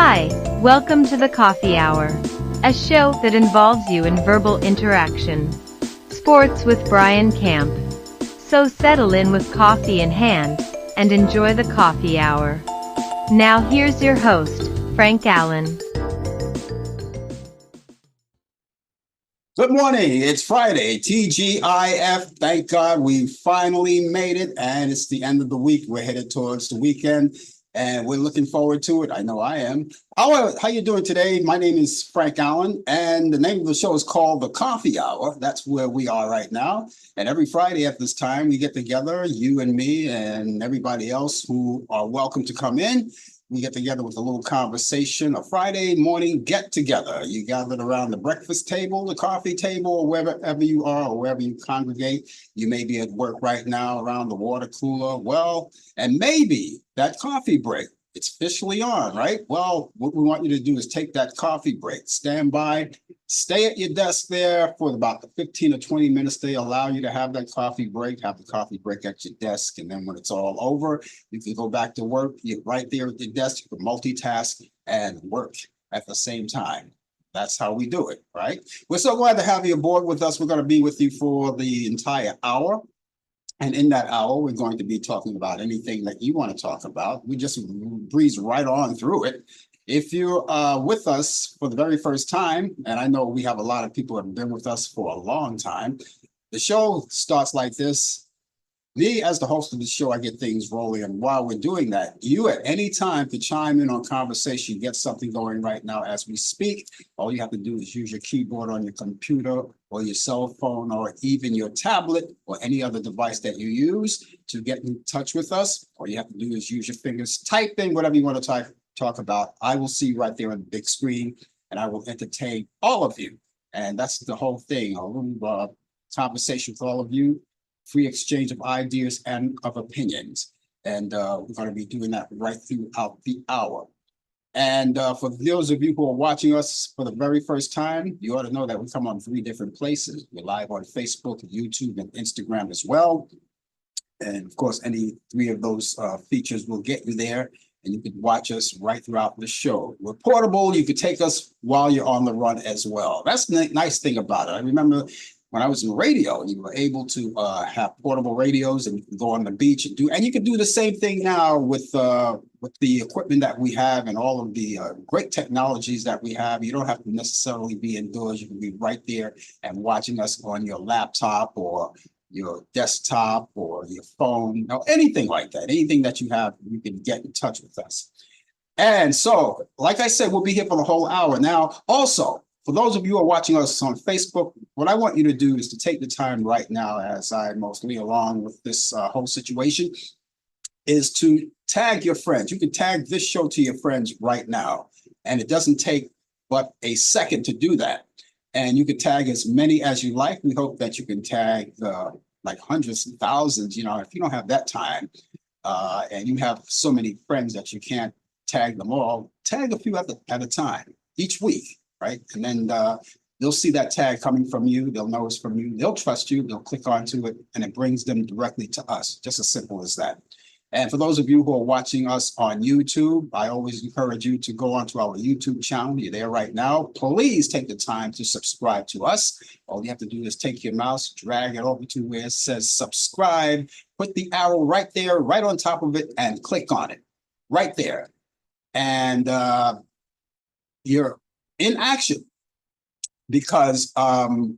Hi, welcome to the Coffee Hour, a show that involves you in verbal interaction. Sports with Brian Camp. So settle in with coffee in hand and enjoy the Coffee Hour. Now here's your host, Frank Allan. Good morning. It's Friday, TGIF. Thank God we finally made it, and it's the end of the week. We're headed towards the weekend, and we're looking forward to it. I know I am. How you doing today? My name is Frank Allan, and the name of the show is called The Coffee Hour. That's where we are right now. And every Friday at this time, we get together, you and me and everybody else who are welcome to come in. We get together with a little conversation, a Friday morning get together. You gathered around the breakfast table, the coffee table, or wherever you are or wherever you congregate. You may be at work right now around the water cooler. Well, and maybe that coffee break, it's officially on, right? Well, what we want you to do is take that coffee break, stand by, stay at your desk there for about the 15 or 20 minutes they allow you to have that coffee break, have the coffee break at your desk. And then when it's all over, you can go back to work. You're right there at your desk. You can multitask and work at the same time. That's how we do it, right? We're so glad to have you aboard with us. We're going to be with you for the entire hour. And in that hour, we're going to be talking about anything that you want to talk about. We just breeze right on through it. If you're with us for the very first time, and I know we have a lot of people that have been with us for a long time, the show starts like this. Me, as the host of the show, I get things rolling. And while we're doing that, you at any time to chime in on conversation, get something going right now as we speak. All you have to do is use your keyboard on your computer or your cell phone or even your tablet or any other device that you use to get in touch with us. All you have to do is use your fingers, type in whatever you want to talk about. I will see right there on the big screen and I will entertain all of you. And that's the whole thing, a little conversation with all of you. Free exchange of ideas and of opinions. And we're going to be doing that right throughout the hour. And for those of you who are watching us for the very first time, you ought to know that we come on 3 different places. We're live on Facebook, YouTube, and Instagram as well. And of course, any 3 of those features will get you there. And you can watch us right throughout the show. We're portable. You can take us while you're on the run as well. That's the nice thing about it. I remember when I was in radio, you were able to have portable radios and you can go on the beach and you can do the same thing now with the equipment that we have and all of the great technologies that we have. You don't have to necessarily be indoors. You can be right there and watching us on your laptop or your desktop or your phone, anything like that. Anything that you have, you can get in touch with us. And so, like I said, we'll be here for the whole hour. Now, also, for those of you who are watching us on Facebook, what I want you to do is to take the time right now, as I mostly along with this whole situation, is to tag your friends. You can tag this show to your friends right now. And it doesn't take but a second to do that. And you can tag as many as you like. We hope that you can tag like hundreds and thousands. If you don't have that time and you have so many friends that you can't tag them all, tag a few at a time each week. Right. And then they'll see that tag coming from you. They'll know it's from you. They'll trust you. They'll click onto it and it brings them directly to us. Just as simple as that. And for those of you who are watching us on YouTube, I always encourage you to go onto our YouTube channel. You're there right now. Please take the time to subscribe to us. All you have to do is take your mouse, drag it over to where it says subscribe, put the arrow right there, right on top of it, and click on it right there. And you're in action, because the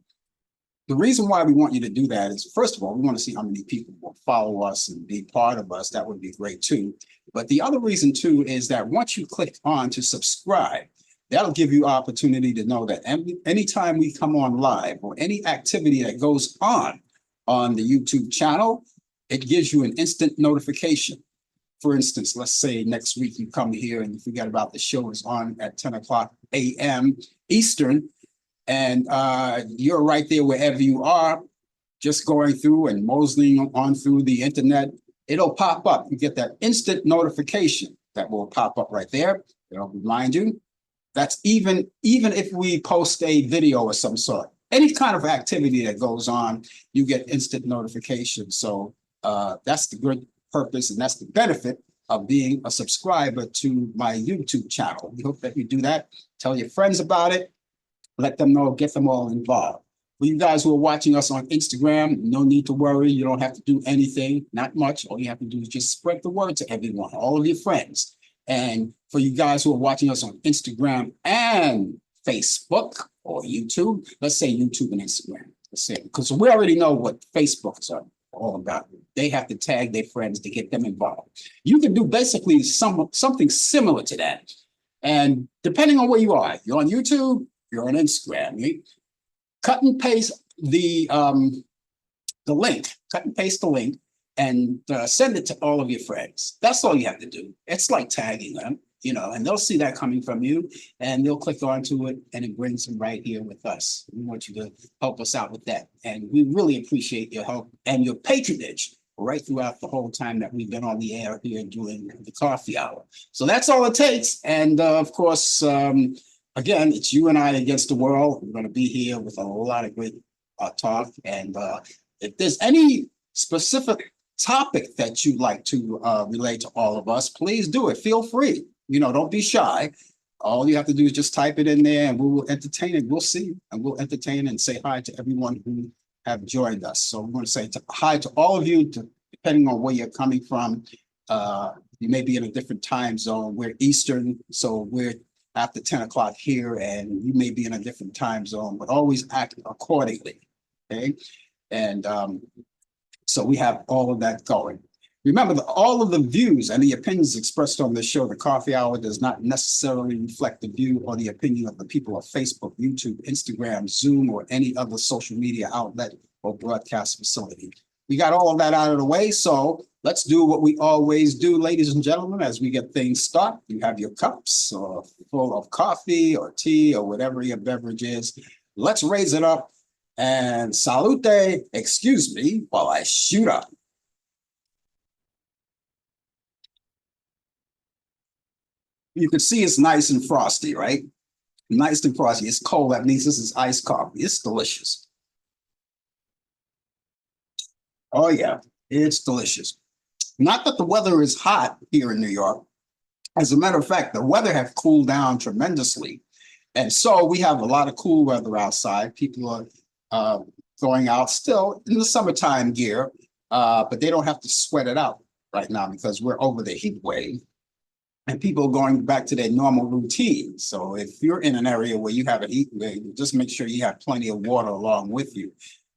reason why we want you to do that is, first of all, we want to see how many people will follow us and be part of us. That would be great too. But the other reason too is that once you click on to subscribe, that'll give you opportunity to know that anytime we come on live or any activity that goes on the YouTube channel, it gives you an instant notification. For instance, let's say next week you come here and you forget about the show is on at 10 o'clock a.m. Eastern, and you're right there wherever you are, just going through and moseying on through the internet. It'll pop up. You get that instant notification that will pop up right there. It'll remind you. That's even if we post a video of some sort. Any kind of activity that goes on, you get instant notification. So that's the good purpose and that's the benefit of being a subscriber to my YouTube channel. We hope that you do that. Tell your friends about it. Let them know, get them all involved. For you guys who are watching us on Instagram, no need to worry. You don't have to do anything, not much. All you have to do is just spread the word to everyone, all of your friends. And for you guys who are watching us on Instagram and Facebook or YouTube, let's say YouTube and Instagram. Let's say, because we already know what Facebooks are all about. They have to tag their friends to get them involved. You can do basically something similar to that. And depending on where you are, you're on YouTube, you're on Instagram, you cut and paste the link, and send it to all of your friends. That's all you have to do. It's like tagging them, and they'll see that coming from you, and they'll click onto it, and it brings them right here with us. We want you to help us out with that, and we really appreciate your help and your patronage right throughout the whole time that we've been on the air here doing the coffee hour. So that's all it takes, and of course, again, it's you and I against the world. We're going to be here with a lot of great talk, and if there's any specific topic that you'd like to relay to all of us, please do it. Feel free. Don't be shy. All you have to do is just type it in there, and we will entertain it. We'll see, and we'll entertain and say hi to everyone who have joined us. So we want to say hi to all of you, depending on where you're coming from. You may be in a different time zone. We're Eastern, so we're after 10 o'clock here, and you may be in a different time zone, but always act accordingly. Okay. And so we have all of that going. Remember that all of the views and the opinions expressed on this show, the Coffee Hour, does not necessarily reflect the view or the opinion of the people of Facebook, YouTube, Instagram, Zoom, or any other social media outlet or broadcast facility. We got all of that out of the way, so let's do what we always do, ladies and gentlemen, as we get things started. You have your cups full of coffee or tea or whatever your beverage is. Let's raise it up and salute, excuse me, while I shoot up. You can see it's nice and frosty, right? Nice and frosty. It's cold. That means this is iced coffee. It's delicious. Oh, yeah, it's delicious. Not that the weather is hot here in New York. As a matter of fact, the weather has cooled down tremendously. And so we have a lot of cool weather outside. People are going out still in the summertime gear, but they don't have to sweat it out right now because we're over the heat wave. And people are going back to their normal routine. So if you're in an area where you have a heat wave, just make sure you have plenty of water along with you.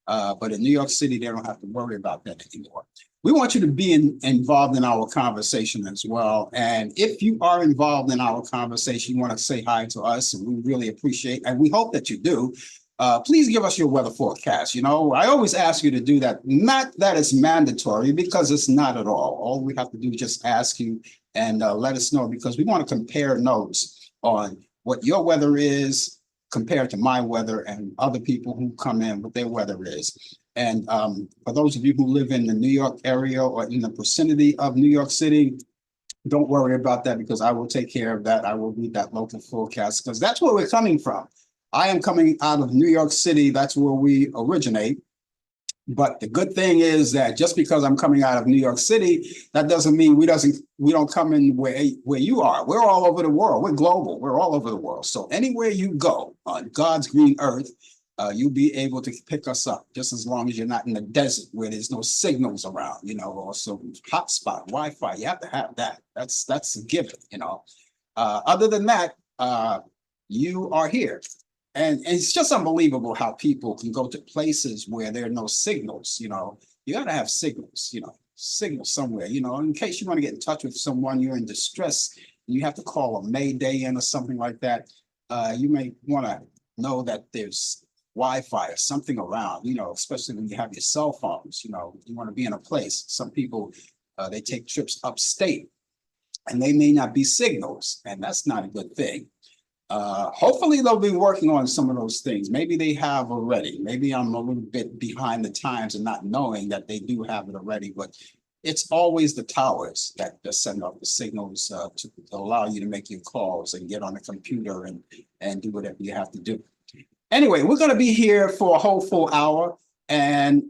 But in New York City, they don't have to worry about that anymore. We want you to be involved in our conversation as well. And if you are involved in our conversation, you want to say hi to us, and we really appreciate, and we hope that you do. Please give us your weather forecast. I always ask you to do that. Not that it's mandatory, because it's not at all. All we have to do is just ask you and let us know, because we want to compare notes on what your weather is compared to my weather and other people who come in, what their weather is. And for those of you who live in the New York area or in the vicinity of New York City, don't worry about that, because I will take care of that. I will read that local forecast, because that's where we're coming from. I am coming out of New York City. That's where we originate. But the good thing is that just because I'm coming out of New York City, that doesn't mean we don't come in where you are. We're all over the world. We're global. We're all over the world. So anywhere you go on God's green earth, you'll be able to pick us up, just as long as you're not in the desert where there's no signals around, or some hotspot, Wi-Fi. You have to have that. That's a given, Other than that, you are here. And it's just unbelievable how people can go to places where there are no signals. You got to have signals, signals somewhere, in case you want to get in touch with someone, you're in distress, and you have to call a Mayday in or something like that. You may want to know that there's Wi-Fi or something around, especially when you have your cell phones, you want to be in a place. Some people, they take trips upstate and they may not be signals, and that's not a good thing. Hopefully they'll be working on some of those things. Maybe they have already. Maybe I'm a little bit behind the times and not knowing that they do have it already, but it's always the towers that send out the signals to allow you to make your calls and get on the computer and do whatever you have to do. Anyway, we're going to be here for a whole full hour, and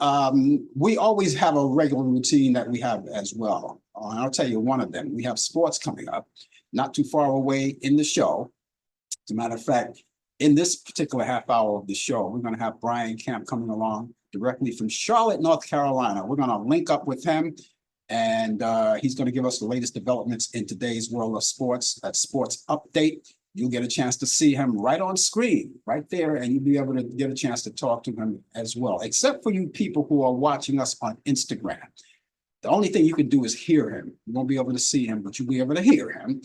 we always have a regular routine that we have as well. And I'll tell you one of them. We have sports coming up, not too far away in the show. As a matter of fact, in this particular half hour of the show, we're going to have Brian Camp coming along directly from Charlotte, North Carolina. We're going to link up with him, and he's going to give us the latest developments in today's world of sports. That sports update. You'll get a chance to see him right on screen, right there, and you'll be able to get a chance to talk to him as well, except for you people who are watching us on Instagram. The only thing you can do is hear him. You won't be able to see him, but you'll be able to hear him.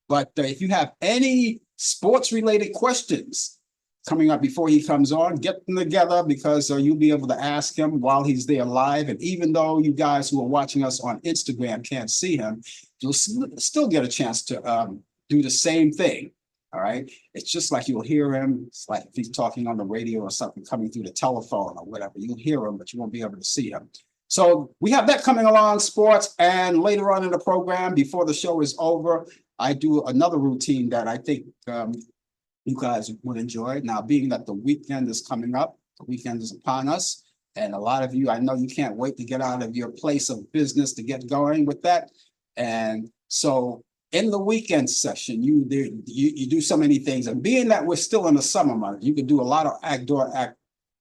But if you have any sports-related questions coming up before he comes on, get them together, because you'll be able to ask him while he's there live. And even though you guys who are watching us on Instagram can't see him, you'll still get a chance to do the same thing. All right. It's just like you'll hear him. It's like if he's talking on the radio or something coming through the telephone or whatever. You'll hear him, but you won't be able to see him. So we have that coming along, sports. And later on in the program, before the show is over, I do another routine that I think you guys would enjoy. Now, being that the weekend is coming up, the weekend is upon us. And a lot of you, I know you can't wait to get out of your place of business to get going with that. And so in the weekend session, you do so many things. And being that we're still in the summer month, you can do a lot of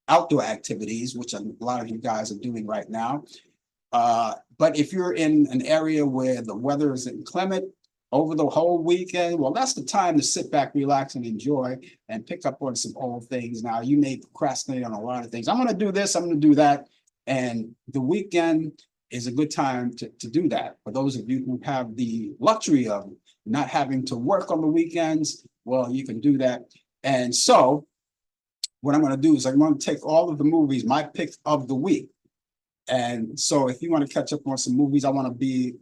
outdoor activities, which a lot of you guys are doing right now. But if you're in an area where the weather is inclement over the whole weekend, well, that's the time to sit back, relax, and enjoy, and pick up on some old things. Now, you may procrastinate on a lot of things. I'm going to do this, I'm going to do that. And the weekend is a good time to do that. For those of you who have the luxury of not having to work on the weekends, well, you can do that. And so what I'm going to do is I'm going to take all of the movies, my pick of the week. And so if you want to catch up on some movies, I want to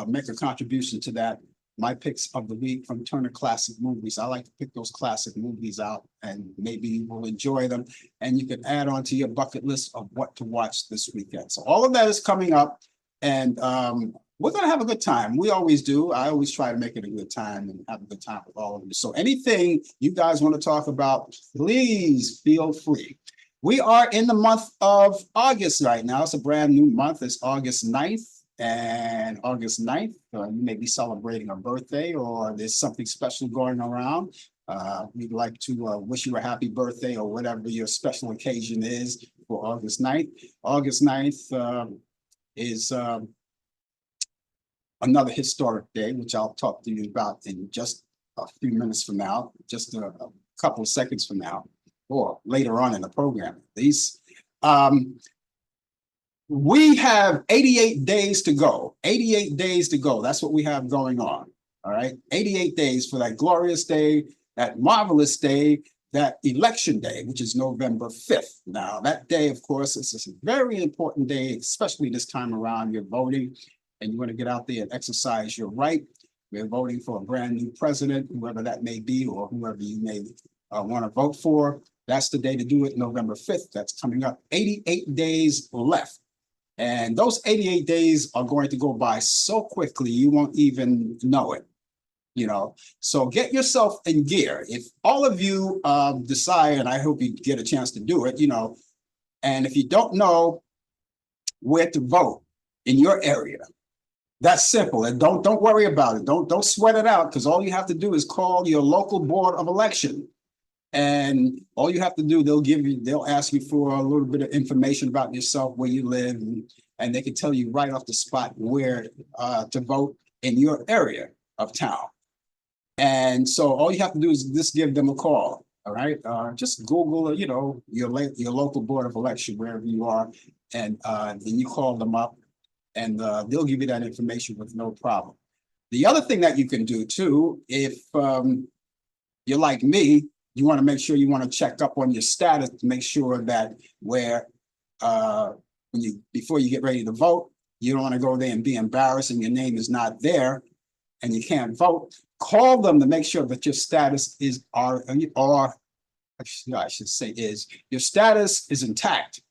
make a contribution to that. My picks of the week from Turner Classic Movies. I like to pick those classic movies out, and maybe you will enjoy them. And you can add on to your bucket list of what to watch this weekend. So all of that is coming up, and we're going to have a good time. We always do. I always try to make it a good time and have a good time with all of you. So anything you guys want to talk about, please feel free. We are in the month of August right now. It's a brand new month. It's August 9th. And August 9th, you may be celebrating a birthday, or there's something special going around. We'd like to wish you a happy birthday, or whatever your special occasion is for August 9th. August 9th is another historic day, which I'll talk to you about in just a few minutes from now, just a couple of seconds from now, or later on in the program, at least. We have 88 days to go. 88 days to go. That's what we have going on. All right. 88 days for that glorious day, that marvelous day, that election day, which is November 5th. Now, that day, of course, is a very important day, especially this time around. You're voting, and you want to get out there and exercise your right. We're voting for a brand new president, whoever that may be, or whoever you may want to vote for. That's the day to do it, November 5th. That's coming up. 88 days left. And those 88 days are going to go by so quickly, you won't even know it, you know. So get yourself in gear. If all of you decide, and I hope you get a chance to do it, you know, and if you don't know where to vote in your area, that's simple. And don't worry about it. Don't sweat it out, because all you have to do is call your local board of election. And all you have to do, they'll ask you for a little bit of information about yourself, where you live, and they can tell you right off the spot where to vote in your area of town. And so all you have to do is just give them a call. All right. Just Google, you know, your local board of election, wherever you are, and then you call them up, and they'll give you that information with no problem. The other thing that you can do too, if you're like me, you want to make sure you want to check up on your status to make sure that before you get ready to vote, you don't want to go there and be embarrassed and your name is not there and you can't vote. Call them to make sure that your status is your status is intact.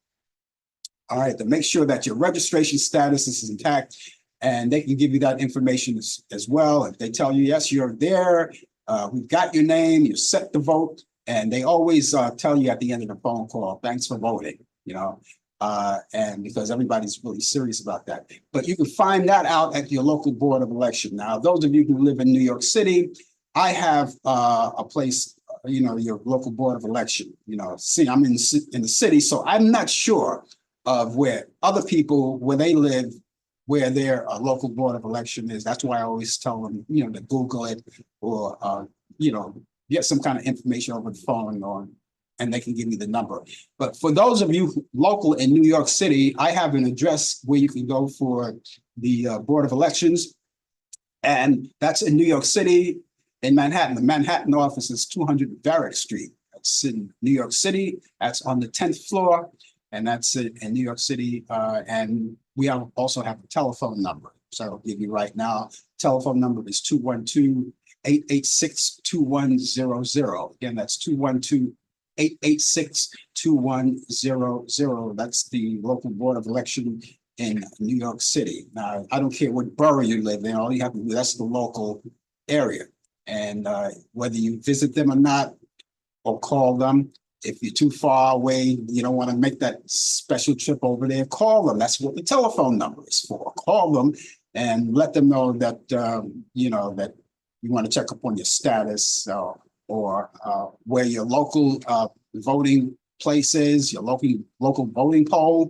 All right, to make sure that your registration status is intact, and they can give you that information as well. If they tell you, yes, you're there, we've got your name, you're set to vote, and they always tell you at the end of the phone call, thanks for voting, you know. And because everybody's really serious about that. But you can find that out at your local board of election. Now, those of you who live in New York City, I have a place, your local board of election. See, I'm in the city, so I'm not sure of where other people, where they live, where their local board of election is. That's why I always tell them, to Google it or, get some kind of information over the phone and they can give me the number. But for those of you local in New York City, I have an address where you can go for the Board of Elections. And that's in New York City, in Manhattan. The Manhattan office is 200 Varick Street. That's in New York City. That's on the 10th floor. And that's in New York City. And we also have a telephone number. So I'll give you right now. Telephone number is 212-886-2100. Again, that's 212-886-2100. That's the local board of election in New York City. Now, I don't care what borough you live in, all you have to do, that's the local area. And whether you visit them or not, or call them, if you're too far away, you don't want to make that special trip over there, call them. That's what the telephone number is for. Call them and let them know that, that you want to check up on your status or where your local voting place is, your local voting poll,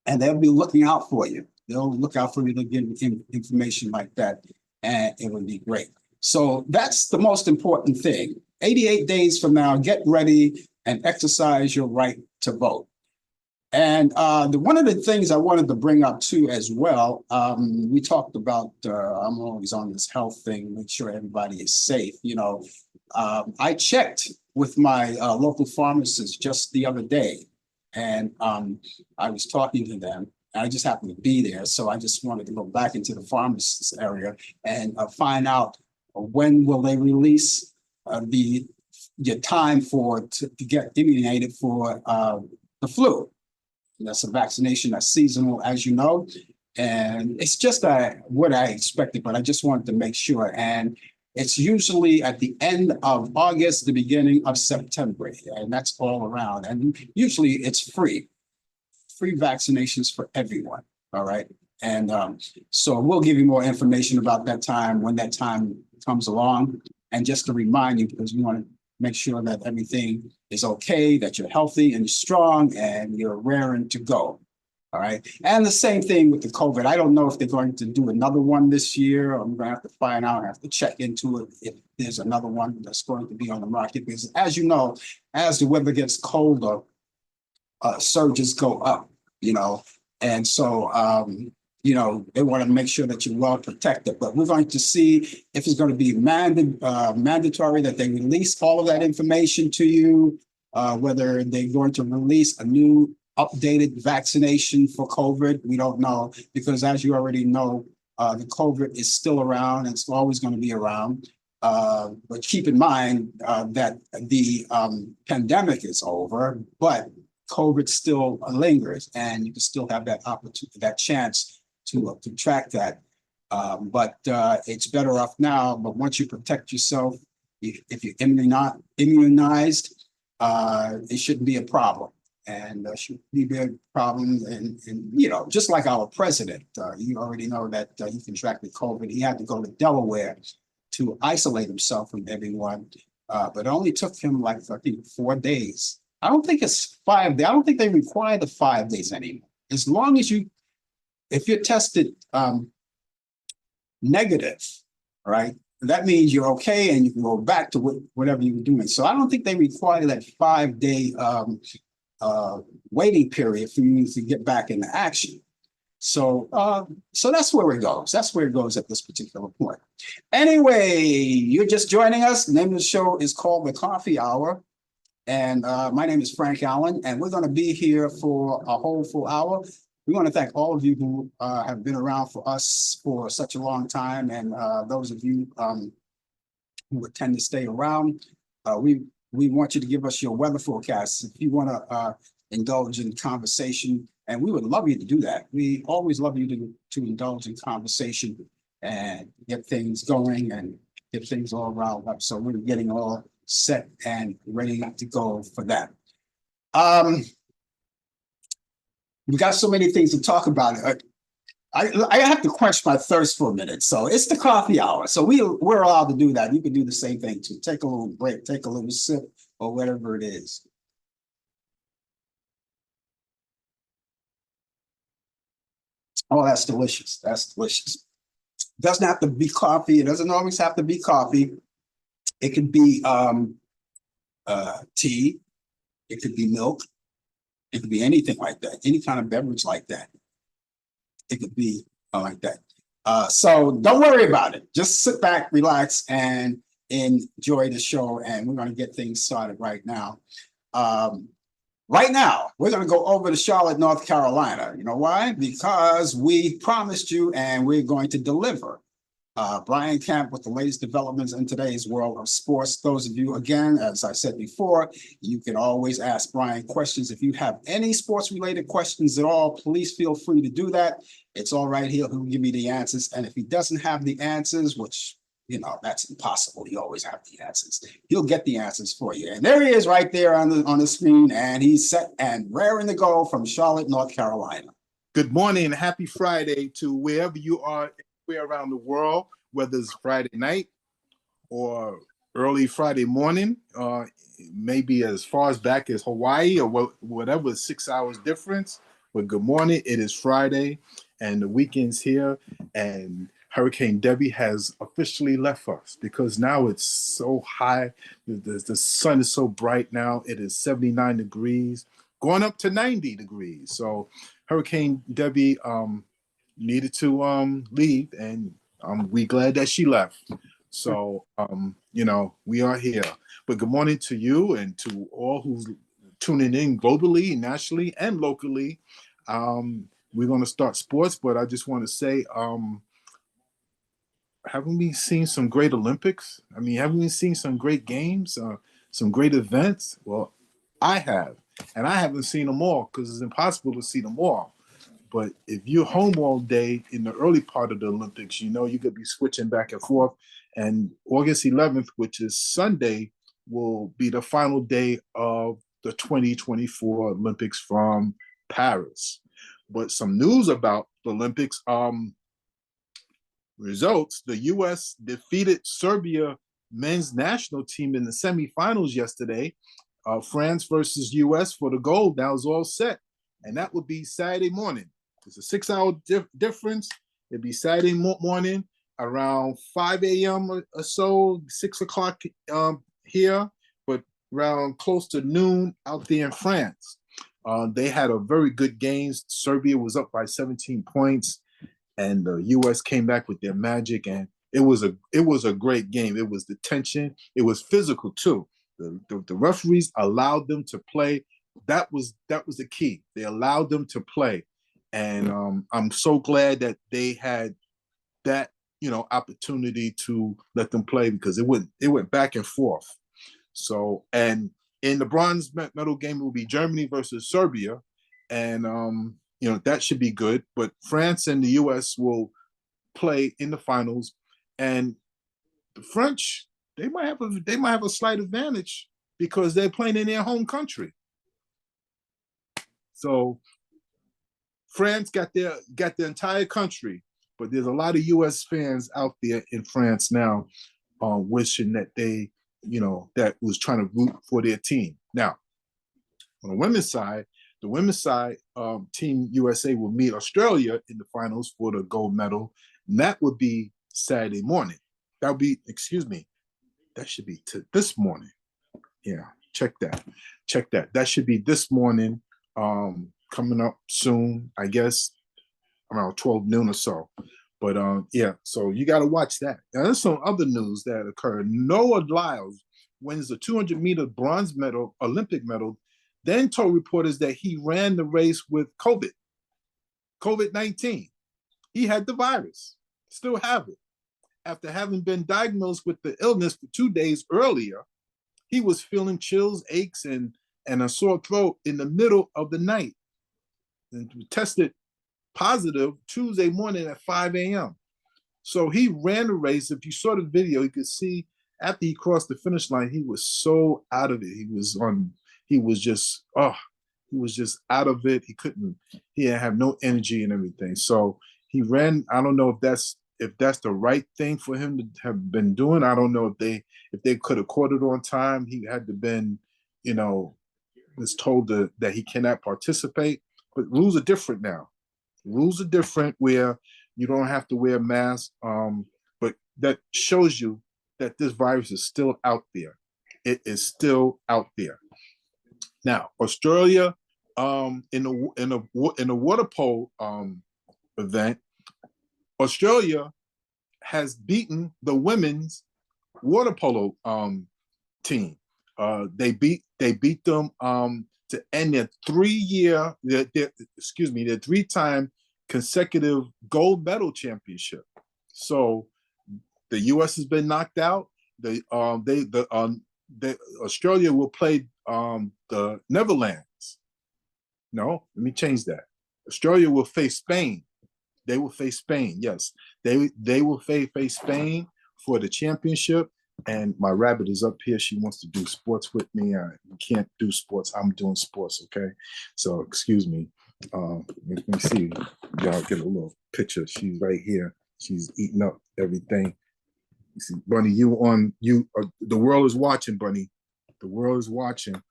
and they'll be looking out for you. They'll look out for you to give information like that, and it would be great. So that's the most important thing. 88 days from now, get ready and exercise your right to vote. And one of the things I wanted to bring up too as well, we talked about, I'm always on this health thing, make sure everybody is safe. I checked with my local pharmacist just the other day, and I was talking to them. I just happened to be there, so I just wanted to go back into the pharmacist area and find out when will they release your time to get immunized for the flu. That's a vaccination that's seasonal, as you know, and it's just what I expected, but I just wanted to make sure. And it's usually at the end of August, the beginning of September, and that's all around. And usually it's free vaccinations for everyone. All right. And so we'll give you more information about that time when that time comes along. And just to remind you, because we want to make sure that everything is okay, that you're healthy and strong and you're raring to go. All right. And the same thing with the COVID. I don't know if they're going to do another one this year. I'm going to have to find out. I have to check into it if there's another one that's going to be on the market. Because as you know, as the weather gets colder, surges go up, and so, they want to make sure that you're well protected. But we're going to see if it's going to be mandatory that they release all of that information to you, whether they're going to release a new updated vaccination for COVID. We don't know, because as you already know, the COVID is still around. And it's always going to be around. But keep in mind that the pandemic is over, but COVID still lingers, and you can still have that opportunity, that chance to track that. But it's better off now. But once you protect yourself, if you're immunized, it shouldn't be a problem. And shouldn't be a problem. And just like our president, you already know that he contracted COVID. He had to go to Delaware to isolate himself from everyone. But it only took him I think 4 days. I don't think it's 5 days. I don't think they require the 5 days anymore. As long as if you're tested negative, right, that means you're okay and you can go back to whatever you were doing. So I don't think they require that 5-day waiting period for you to get back into action. So that's where it goes. That's where it goes at this particular point. Anyway, you're just joining us. The name of the show is called The Coffee Hour. And my name is Frank Allan, and we're going to be here for a whole full hour. We want to thank all of you who have been around for us for such a long time, and those of you who tend to stay around. We want you to give us your weather forecasts if you want to indulge in conversation, and we would love you to do that. We always love you to indulge in conversation and get things going and get things all riled up. So we're getting all set and ready to go for that. We got so many things to talk about. I have to quench my thirst for a minute. So it's the coffee hour. So we're allowed to do that. You can do the same thing too. Take a little break, take a little sip, or whatever it is. Oh, that's delicious. That's delicious. Doesn't have to be coffee. It doesn't always have to be coffee. It could be tea. It could be milk. It could be anything like that. Any kind of beverage like that. It could be like that. So don't worry about it. Just sit back, relax, and enjoy the show. And we're going to get things started right now. Right now, we're going to go over to Charlotte, North Carolina. You know why? Because we promised you and we're going to deliver. Brian Camp with the latest developments in today's world of sports. Those of you, again, as I said before, you can always ask Brian questions. If you have any sports-related questions at all, please feel free to do that. It's all right. He'll give you the answers. And if he doesn't have the answers, which, you know, that's impossible. He always have the answers. He'll get the answers for you. And there he is right there on the screen. And he's set and raring to go from Charlotte, North Carolina. Good morning and happy Friday to wherever you are around the world, whether it's Friday night or early Friday morning, maybe as far as back as Hawaii or whatever, 6 hours difference. But good morning. It is Friday and the weekend's here, and Hurricane Debbie has officially left us because now it's so high. The sun is so bright now. It is 79 degrees, going up to 90 degrees. So Hurricane Debbie needed to leave, and we glad that she left. So you know, we are here. But good morning to you and to all who's tuning in globally, nationally, and locally. We're going to start sports, but I just want to say, haven't we seen some great Olympics? I mean, haven't we seen some great games, some great events? Well, I have, and I haven't seen them all because it's impossible to see them all. But if you're home all day in the early part of the Olympics, you know, you could be switching back and forth. And August 11th, which is Sunday, will be the final day of the 2024 Olympics from Paris. But some news about the Olympics, results, the U.S. defeated Serbia men's national team in the semifinals yesterday. France versus U.S. for the gold. That was all set. And that would be Saturday morning. It's a 6-hour difference. It'd be Saturday morning around 5 a.m. or so, 6 o'clock here, but around close to noon out there in France. They had a very good game. Serbia was up by 17 points, and the U.S. came back with their magic, and it was a great game. It was the tension. It was physical too. The referees allowed them to play. That was the key. They allowed them to play. And I'm so glad that they had that, you know, opportunity to let them play because it went back and forth. So, and in the bronze medal game, it will be Germany versus Serbia, and you know, that should be good. But France and the U.S. will play in the finals, and the French, they might have a slight advantage because they're playing in their home country. So France got the entire country, but there's a lot of U.S. fans out there in France now, wishing that they, you know, that was trying to root for their team. Now, on the women's side, Team USA will meet Australia in the finals for the gold medal, and that would be Saturday morning. That would be, that should be this morning. Yeah, check that. That should be this morning. Coming up soon, I guess, around 12 noon or so. But yeah, so you got to watch that. Now, there's some other news that occurred. Noah Lyles wins the 200-meter bronze medal, Olympic medal, then told reporters that he ran the race with COVID-19. He had the virus, still have it. After having been diagnosed with the illness for 2 days earlier, he was feeling chills, aches, and a sore throat in the middle of the night, and tested positive Tuesday morning at 5 a.m. So he ran the race. If you saw the video, you could see after he crossed the finish line, he was so out of it. He was just, He was just out of it. He didn't have no energy and everything. So he ran. I don't know if that's the right thing for him to have been doing. I don't know if they could have caught it on time. He had to been, was told that he cannot participate. But rules are different now. Rules are different where you don't have to wear a mask. But that shows you that this virus is still out there. It is still out there. Now, Australia, in a water polo event, Australia has beaten the women's water polo team. They beat them to end their three-time consecutive gold medal championship. So the U.S. has been knocked out. Australia will play the Netherlands. No, let me change that. Australia will face Spain. They will face Spain. Yes, they will face Spain for the championship. And my rabbit is up here. She wants to do sports with me. We can't do sports. I'm doing sports. Okay, so excuse me. Let me see. Y'all get a little picture. She's right here. She's eating up everything. You see, Bunny, the world is watching, Bunny. The world is watching.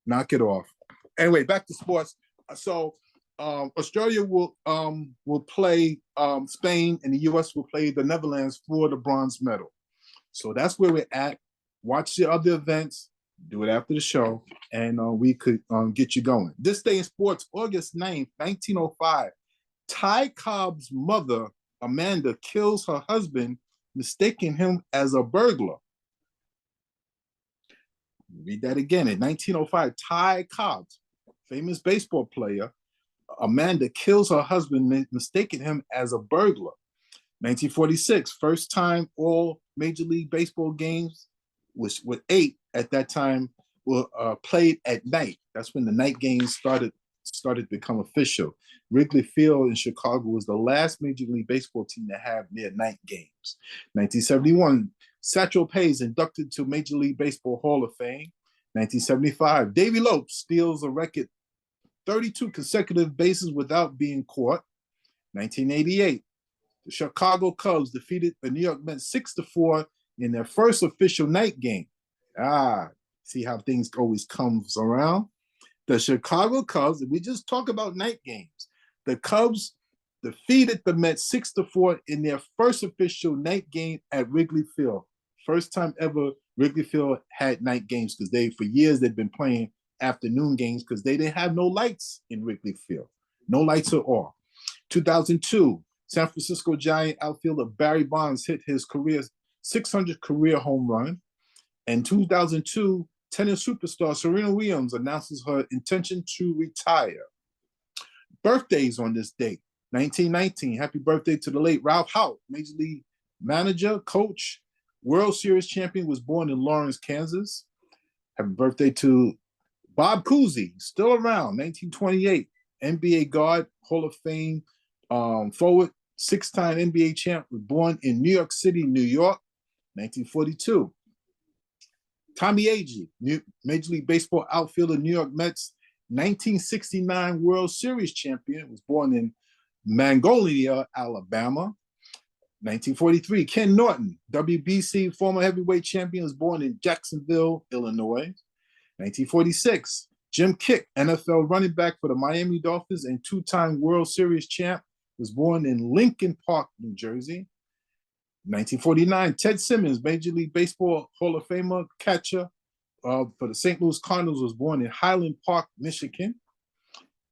Knock it off. Anyway, back to sports. So Australia will play Spain, and the U.S. will play the Netherlands for the bronze medal. So that's where we're at. Watch the other events. Do it after the show, and we could get you going. This day in sports, August 9th, 1905. Ty Cobb's mother, Amanda, kills her husband, mistaking him as a burglar. Read that again. In 1905, Ty Cobb, famous baseball player, Amanda kills her husband, mistaking him as a burglar. 1946, first time all Major League Baseball games, with 8 at that time, were played at night. That's when the night games started to become official. Wrigley Field in Chicago was the last Major League Baseball team to have their night games. 1971, Satchel Paige inducted to Major League Baseball Hall of Fame. 1975, Davey Lopes steals a record 32 consecutive bases without being caught. 1988, the Chicago Cubs defeated the New York Mets 6-4 in their first official night game. See how things always comes around. The Chicago Cubs, we just talk about night games. The Cubs defeated the Mets 6-4 in their first official night game at Wrigley Field. First time ever Wrigley Field had night games, because for years they'd been playing afternoon games because they didn't have no lights in Wrigley Field. No lights at all. 2002, San Francisco Giant outfielder Barry Bonds hit his 600th career home run. In 2002, tennis superstar Serena Williams announces her intention to retire. Birthdays on this date. 1919, happy birthday to the late Ralph Houk, Major League manager, coach, World Series champion, was born in Lawrence, Kansas. Happy birthday to Bob Cousy, still around, 1928, NBA guard, Hall of Fame forward, 6-time NBA champ, was born in New York City, New York, 1942. Tommy Agee, Major League Baseball outfielder, New York Mets, 1969 World Series champion, was born in Magnolia, Alabama. 1943, Ken Norton, WBC former heavyweight champion, was born in Jacksonville, Illinois. 1946, Jim Kick, NFL running back for the Miami Dolphins and 2-time World Series champ, was born in Lincoln Park, New Jersey. 1949, Ted Simmons, Major League Baseball Hall of Famer, catcher for the St. Louis Cardinals, was born in Highland Park, Michigan.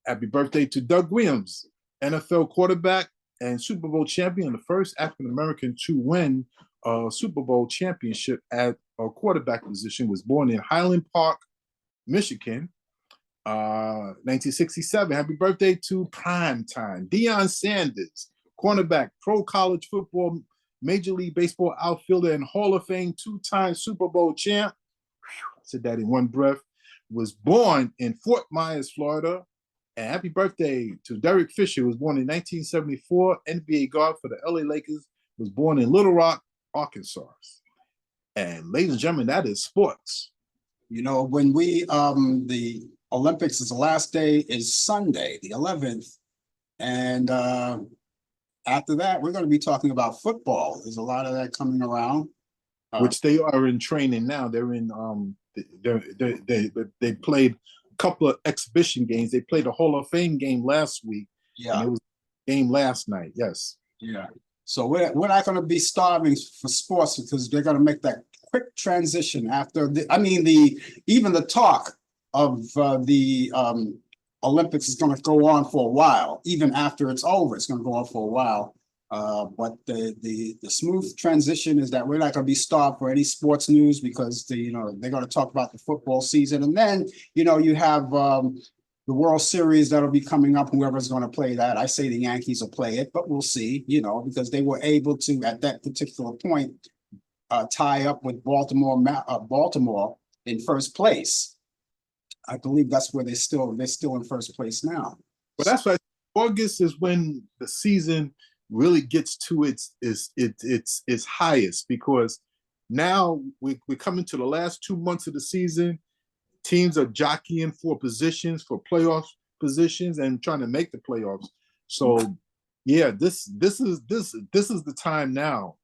Happy birthday to Doug Williams, NFL quarterback and Super Bowl champion, the first African-American to win a Super Bowl championship at a quarterback position, was born in Highland Park, Michigan. 1967, happy birthday to Prime Time, Deion Sanders, cornerback, pro college football, Major League Baseball outfielder, and Hall of Fame 2-time Super Bowl champ. I said that in one breath. Was born in Fort Myers, Florida. And happy birthday to Derek Fisher, who was born in 1974, NBA guard for the LA Lakers, was born in Little Rock, Arkansas. And ladies and gentlemen, that is sports. When we the Olympics is the last day is Sunday, the 11th. And after that, we're going to be talking about football. There's a lot of that coming around. Which they are in training now. They're in they played a couple of exhibition games. They played a Hall of Fame game last week. Yeah. And it was a game last night. Yes. Yeah. So we're not going to be starving for sports because they're going to make that quick transition after even the talk of the Olympics is going to go on for a while. Even after it's over, it's going to go on for a while. But the smooth transition is that we're not going to be starved for any sports news because they're going to talk about the football season, and then you have the World Series that'll be coming up. Whoever's going to play that, I say the Yankees will play it, but we'll see. Because they were able to at that particular point tie up with Baltimore in first place. I believe that's where they're still in first place now. But that's why August is when the season really gets to its highest, because now we're coming to the last 2 months of the season. Teams are jockeying for positions, for playoff positions, and trying to make the playoffs. So, yeah, this is the time now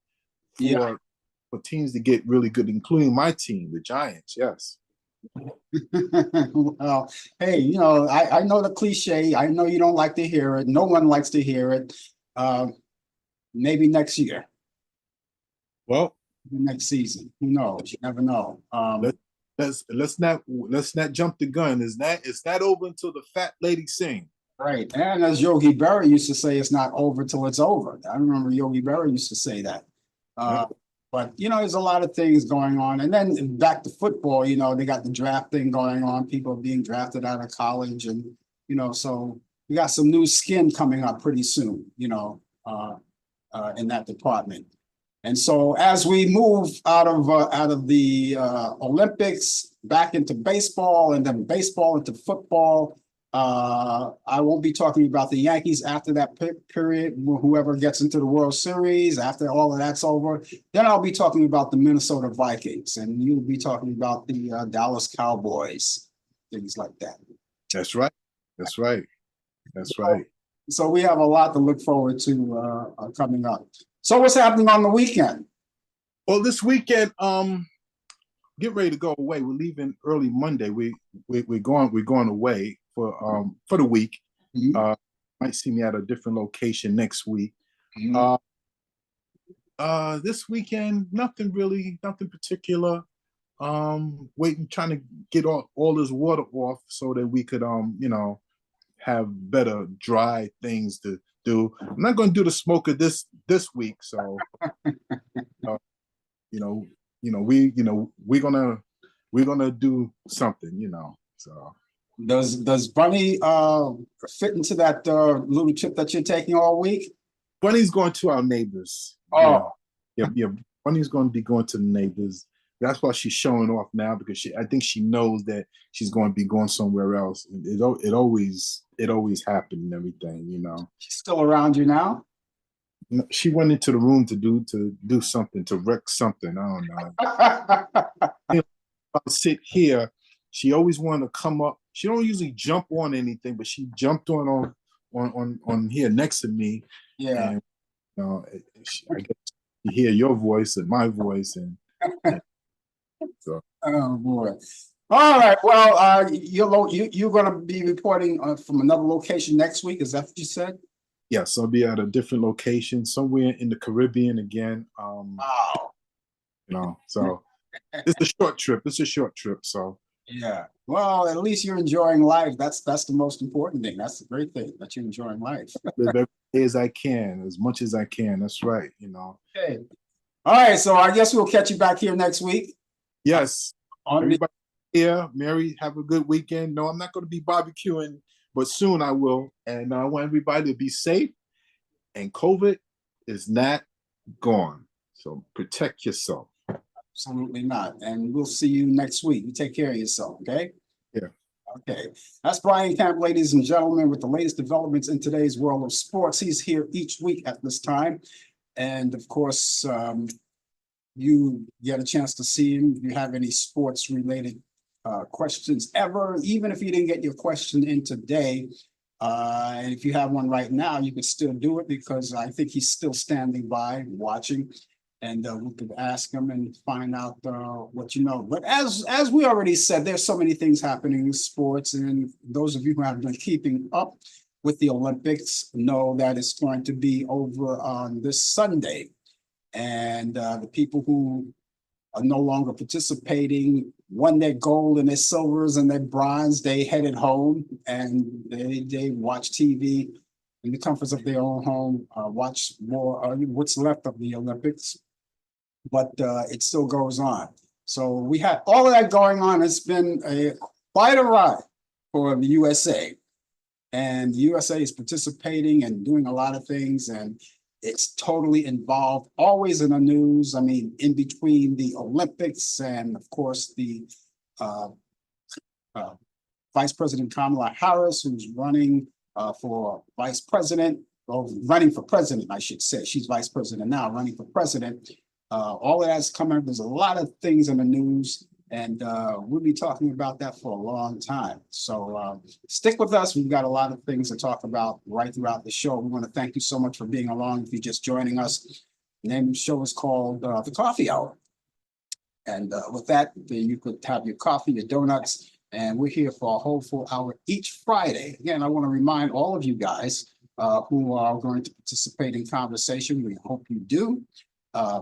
for teams to get really good, including my team, the Giants. Yes. Well, hey, I know the cliche. I know you don't like to hear it. No one likes to hear it. Maybe next year. Well, next season. Who knows? You never know. Let's not jump the gun. It's not over until the fat lady sings. Right. And as Yogi Berra used to say, it's not over till it's over. I remember Yogi Berra used to say that. But there's a lot of things going on. And then back to football, they got the draft thing going on, people being drafted out of college, and so we got some new skin coming up pretty soon, in that department. And so as we move out of the Olympics back into baseball, and then baseball into football, I won't be talking about the Yankees after that period. Whoever gets into the World Series after all of that's over, then I'll be talking about the Minnesota Vikings, and you'll be talking about the Dallas Cowboys, things like that. That's right. That's right. That's right. So we have a lot to look forward to coming up. So what's happening on the weekend? Well, this weekend, get ready to go away. We're leaving early Monday. We're going away for the week. Mm-hmm. Might see me at a different location next week. Mm-hmm. This weekend, nothing particular. Trying to get all this water off so that we could have better dry things to do. I'm not going to do the smoker this week, so we're gonna do something, So does Bunny fit into that little trip that you're taking all week? Bunny's going to our neighbors. Oh, yeah. Bunny's going to be going to the neighbors. That's why she's showing off now, because I think she knows that she's going to be going somewhere else. It always happened and everything, She's still around you now? She went into the room to do something, to wreck something. I don't know. I'll sit here. She always wanted to come up. She don't usually jump on anything, but she jumped on here next to me. Yeah. And, I guess you hear your voice and my voice, and so. Oh boy. All right. Well, you're going to be reporting from another location next week. Is that what you said? Yes, I'll be at a different location somewhere in the Caribbean again. Wow. So it's a short trip. So yeah. Well, at least you're enjoying life. That's the most important thing. That's the great thing, that you're enjoying life. Live every day as I can, as much as I can. That's right. Okay. All right. So I guess we'll catch you back here next week. Yes. Everybody here, Mary, have a good weekend. No, I'm not going to be barbecuing, but soon I will. And I want everybody to be safe. And COVID is not gone. So protect yourself. Absolutely not. And we'll see you next week. You take care of yourself, okay? Yeah. Okay. That's Brian Camp, ladies and gentlemen, with the latest developments in today's world of sports. He's here each week at this time. And of course, you get a chance to see him if you have any sports related questions ever, even if you didn't get your question in today. And if you have one right now, you can still do it because I think he's still standing by watching. And we could ask him and find out what you know. But as we already said, there's so many things happening in sports. And those of you who have been keeping up with the Olympics know that it's going to be over on this Sunday. And the people who are no longer participating won their gold and their silvers and their bronze. They headed home and they watch TV in the comforts of their own home, watch more what's left of the Olympics. But it still goes on. So we had all of that going on. It's been quite a ride for the USA. And the USA is participating and doing a lot of things, and it's totally involved, always in the news. I mean, in between the Olympics and, of course, the Vice President Kamala Harris, who's running for vice president, or running for president, I should say. She's vice president now, running for president. All of that's coming. There's a lot of things in the news, and we'll be talking about that for a long time. So stick with us. We've got a lot of things to talk about right throughout the show. We want to thank you so much for being along. If you're just joining us, the name of the show is called The Coffee Hour. And with that, you could have your coffee, your donuts, and we're here for a whole full hour each Friday. Again, I want to remind all of you guys who are going to participate in conversation. We hope you do.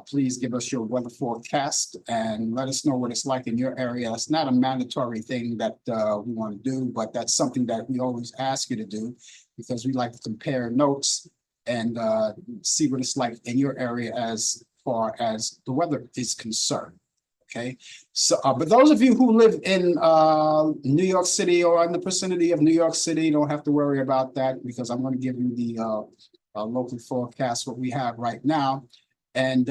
Please give us your weather forecast and let us know what it's like in your area. It's not a mandatory thing that we want to do, but that's something that we always ask you to do because we like to compare notes and see what it's like in your area as far as the weather is concerned. Okay, so but those of you who live in New York City or in the vicinity of New York City don't have to worry about that because I'm going to give you the local forecast, what we have right now. And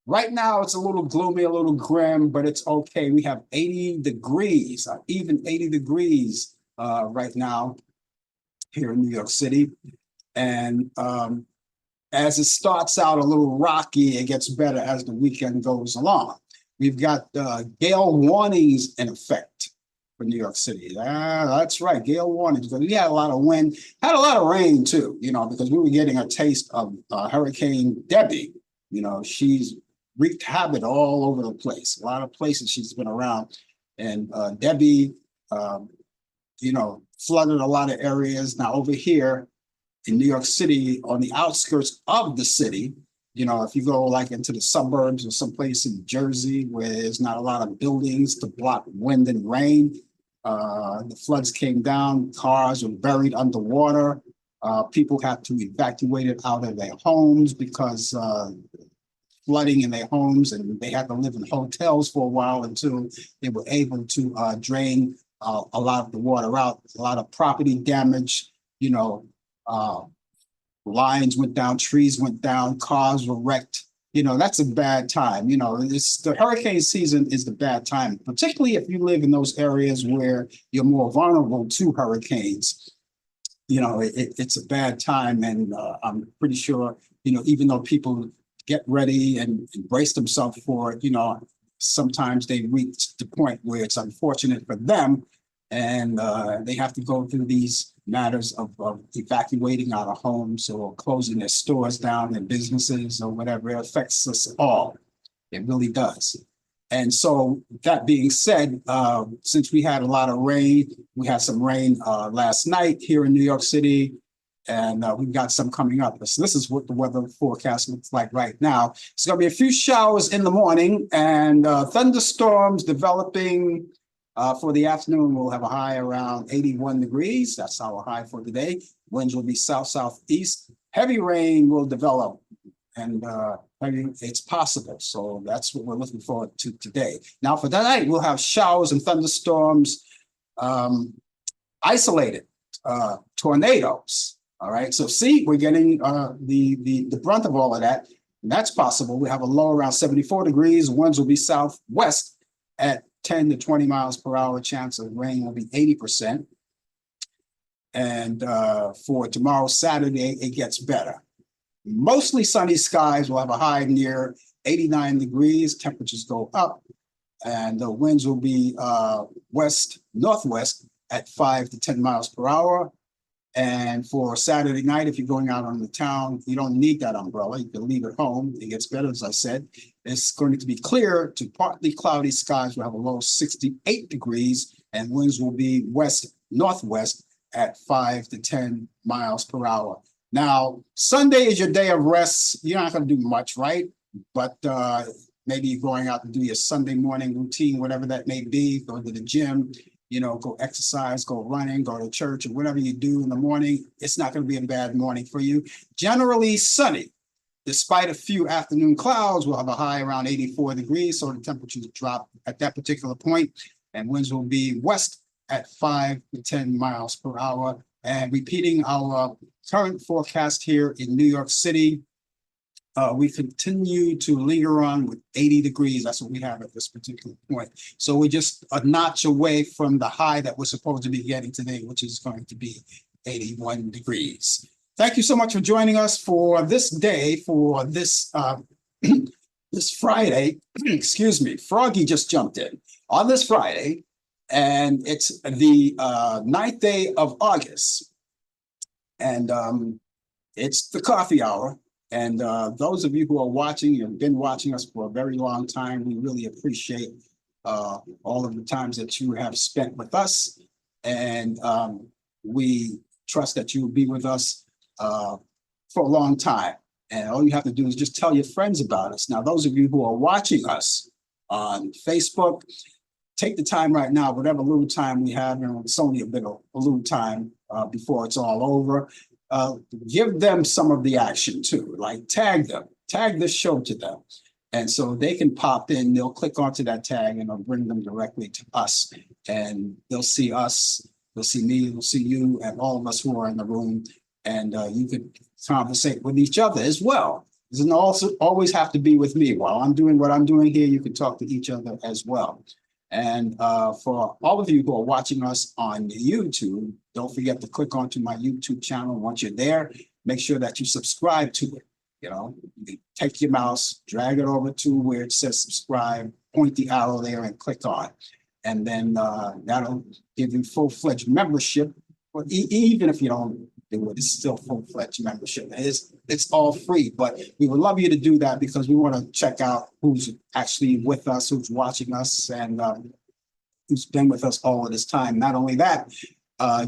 right now it's a little gloomy, a little grim, but it's okay. We have 80 degrees, even 80 degrees right now here in New York City. And as it starts out a little rocky, it gets better as the weekend goes along. We've got gale warnings in effect for New York City. That's right, gale warnings. But we had a lot of wind, had a lot of rain too, you know, because we were getting a taste of Hurricane Debbie. You know, she's wreaked havoc all over the place. A lot of places she's been around. And Debbie, you know, flooded a lot of areas. Now over here in New York City, on the outskirts of the city, you know, if you go like into the suburbs or someplace in Jersey where there's not a lot of buildings to block wind and rain, the floods came down, cars were buried underwater. People had to evacuate it out of their homes because flooding in their homes, and they had to live in hotels for a while until they were able to drain a lot of the water out. A lot of property damage, you know, lines went down, trees went down, cars were wrecked. You know, that's a bad time. You know, the hurricane season is the bad time, particularly if you live in those areas where you're more vulnerable to hurricanes. You know, it's a bad time. And I'm pretty sure, you know, even though people get ready and brace themselves for it, you know, sometimes they reach the point where it's unfortunate for them and they have to go through these matters of evacuating out of homes or closing their stores down, their businesses or whatever. It affects us all. It really does. And so that being said, since we had a lot of rain, we had some rain last night here in New York City, and we've got some coming up. So this is what the weather forecast looks like right now. It's going to be a few showers in the morning and thunderstorms developing for the afternoon. We'll have a high around 81 degrees. That's our high for today. Winds will be south-southeast. Heavy rain will develop, and it's possible. So that's what we're looking forward to today. Now for tonight, we'll have showers and thunderstorms, isolated tornadoes. All right. So see, we're getting the brunt of all of that. And that's possible. We have a low around 74 degrees. Winds will be southwest at 10 to 20 miles per hour. Chance of rain will be 80%. And for tomorrow, Saturday, it gets better. Mostly sunny skies. We'll have a high near 89 degrees. Temperatures go up. and the winds will be west-northwest at 5 to 10 miles per hour. And for Saturday night, if you're going out on the town, you don't need that umbrella. You can leave it home. It gets better, as I said. It's going to be clear to partly cloudy skies. We'll have a low of 68 degrees, and winds will be west-northwest at 5 to 10 miles per hour. Now, Sunday is your day of rest. You're not going to do much, right? But maybe you're going out to do your Sunday morning routine, whatever that may be, go to the gym, go exercise, go running, go to church, or whatever you do in the morning. It's not going to be a bad morning for you. Generally sunny. Despite a few afternoon clouds, we'll have a high around 84 degrees, so the temperatures drop at that particular point, and winds will be west at 5 to 10 miles per hour. And repeating our current forecast here in New York City, we continue to linger on with 80 degrees. That's what we have at this particular point. So we're just a notch away from the high that we're supposed to be getting today, which is going to be 81 degrees. Thank you so much for joining us for this day, for this this Friday. Excuse me, Froggy just jumped in on this Friday, and it's the 9th day of August, and it's the coffee hour. And those of you who are watching, you've been watching us for a very long time, we really appreciate all of the times that you have spent with us. And we trust that you will be with us for a long time. And all you have to do is just tell your friends about us. Now, those of you who are watching us on Facebook, take the time right now, whatever little time we have, and it's only a little time before it's all over. Give them some of the action too, like tag them, tag this show to them. And so they can pop in, they'll click onto that tag and it'll bring them directly to us. And they'll see us, they'll see me, they'll see you, and all of us who are in the room. And you could conversate with each other as well. It doesn't also always have to be with me. While I'm doing what I'm doing here, you can talk to each other as well. And for all of you who are watching us on YouTube, don't forget to click onto my YouTube channel. Once you're there, make sure that you subscribe to it. You take your mouse, drag it over to where it says subscribe, point the arrow there and click on. And then that'll give you full-fledged membership. Or even if you don't do it, it's still full-fledged membership. It's all free, but we would love you to do that because we want to check out who's actually with us, who's watching us, and who's been with us all of this time. Not only that,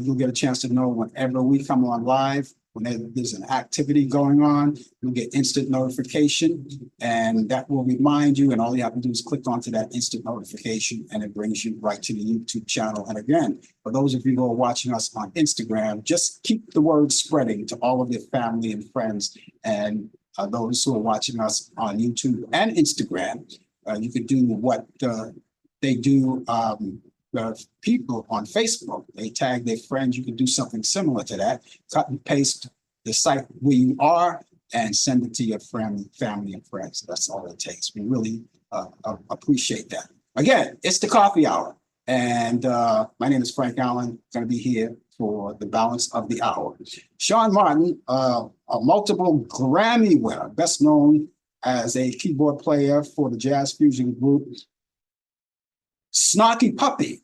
you'll get a chance to know whenever we come on live, when there's an activity going on, you'll get instant notification, and that will remind you, and all you have to do is click onto that instant notification, and it brings you right to the YouTube channel. And again, for those of you who are watching us on Instagram, just keep the word spreading to all of your family and friends, and those who are watching us on YouTube and Instagram. You could do what they do. The people on Facebook, they tag their friends. You can do something similar to that. Cut and paste the site where you are and send it to your family and friends. That's all it takes. We really appreciate that. Again, it's the coffee hour. And my name is Frank Allan, going to be here for the balance of the hour. Sean Martin, a multiple Grammy winner, best known as a keyboard player for the jazz fusion group Snarky Puppy,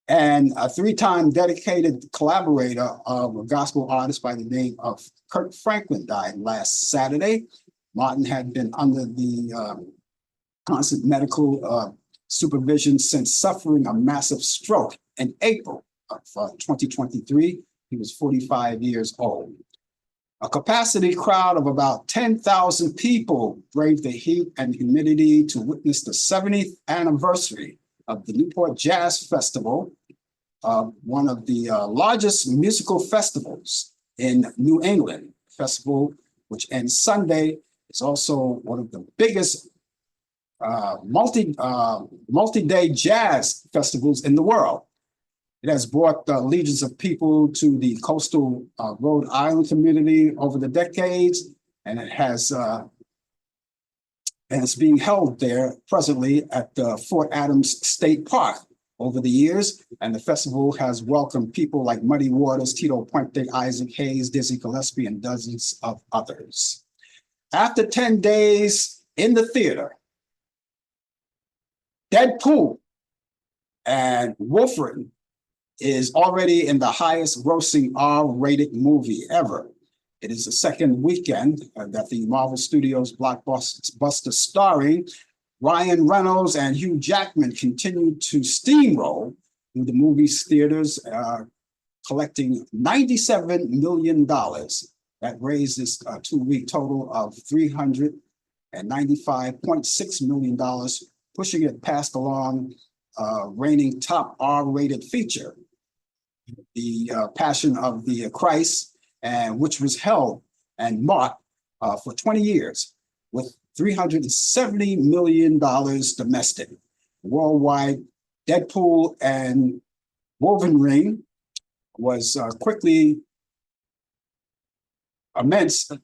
and a 3-time dedicated collaborator of a gospel artist by the name of Kirk Franklin, died last Saturday. Martin had been under the constant medical supervision since suffering a massive stroke in April of 2023. He was 45 years old. A capacity crowd of about 10,000 people braved the heat and humidity to witness the 70th anniversary of the Newport Jazz Festival, one of the largest musical festivals in New England. Festival, which ends Sunday, is also one of the biggest multi-day jazz festivals in the world. It has brought legions of people to the coastal Rhode Island community over the decades, and it has and it's being held there presently at Fort Adams State Park over the years. And the festival has welcomed people like Muddy Waters, Tito Puente, Isaac Hayes, Dizzy Gillespie, and dozens of others. After 10 days in the theater, Deadpool and Wolverine is already in the highest grossing R-rated movie ever. It is the second weekend that the Marvel Studios blockbuster starring Ryan Reynolds and Hugh Jackman continued to steamroll through the movie's theaters, collecting $97 million. That raises a two-week total of $395.6 million, pushing it past along reigning top R-rated feature, The Passion of the Christ, and which was held and marked for 20 years with $370 million domestic. Worldwide, Deadpool and Wolverine was quickly immense to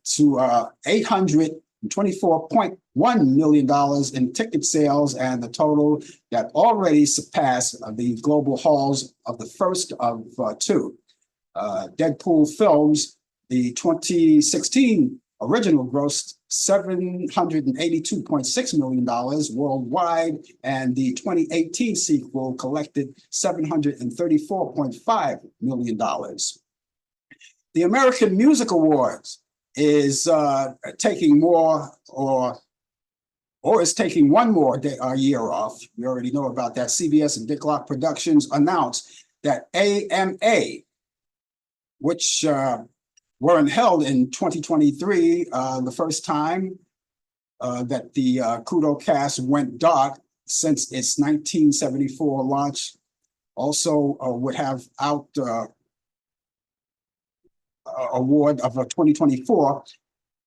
$824.1 million in ticket sales, and the total that already surpassed the global hauls of the first of two. Deadpool films, the 2016 original grossed $782.6 million worldwide, and the 2018 sequel collected $734.5 million. The American Music Awards is taking more or is taking one more year off. We already know about that. CBS and Dick Clark Productions announced that AMA, which weren't held in 2023, the first time that the Kudo cast went dark since its 1974 launch, also would have out award of 2024.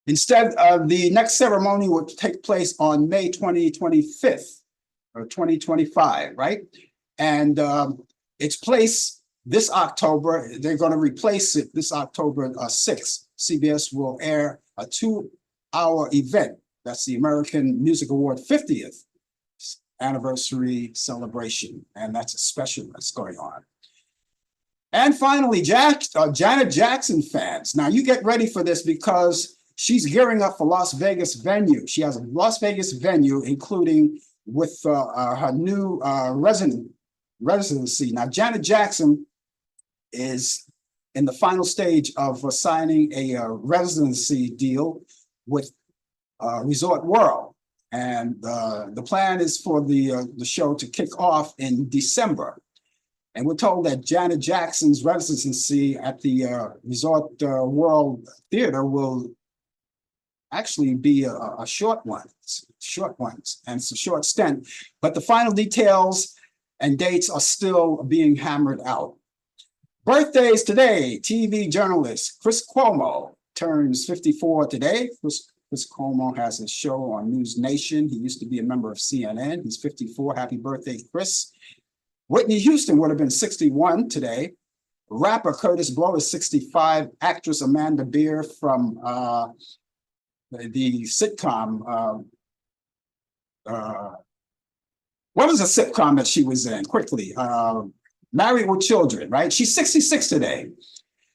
Instead, the next ceremony would take place on May 2025 or 2025, right? And its place this October, they're going to replace it this October 6th. CBS will air a 2-hour event. That's the American Music Award 50th anniversary celebration. And that's a special that's going on. And finally, Janet Jackson fans. Now you get ready for this because she's gearing up for Las Vegas venue. She has a Las Vegas venue, including with her new residency. Now, Janet Jackson is in the final stage of signing a residency deal with Resort World. And the plan is for the show to kick off in December. And we're told that Janet Jackson's residency at the Resort World Theater will actually be a short one, and it's a short stint. But the final details and dates are still being hammered out. Birthdays today: TV journalist Chris Cuomo turns 54 today. Chris Cuomo has a show on News Nation. He used to be a member of CNN. He's 54. Happy birthday, Chris. Whitney Houston would have been 61 today. Rapper Curtis Blow is 65. Actress Amanda Beer from the sitcom, what was the sitcom that she was in? Quickly, Married with Children, right? She's 66 today.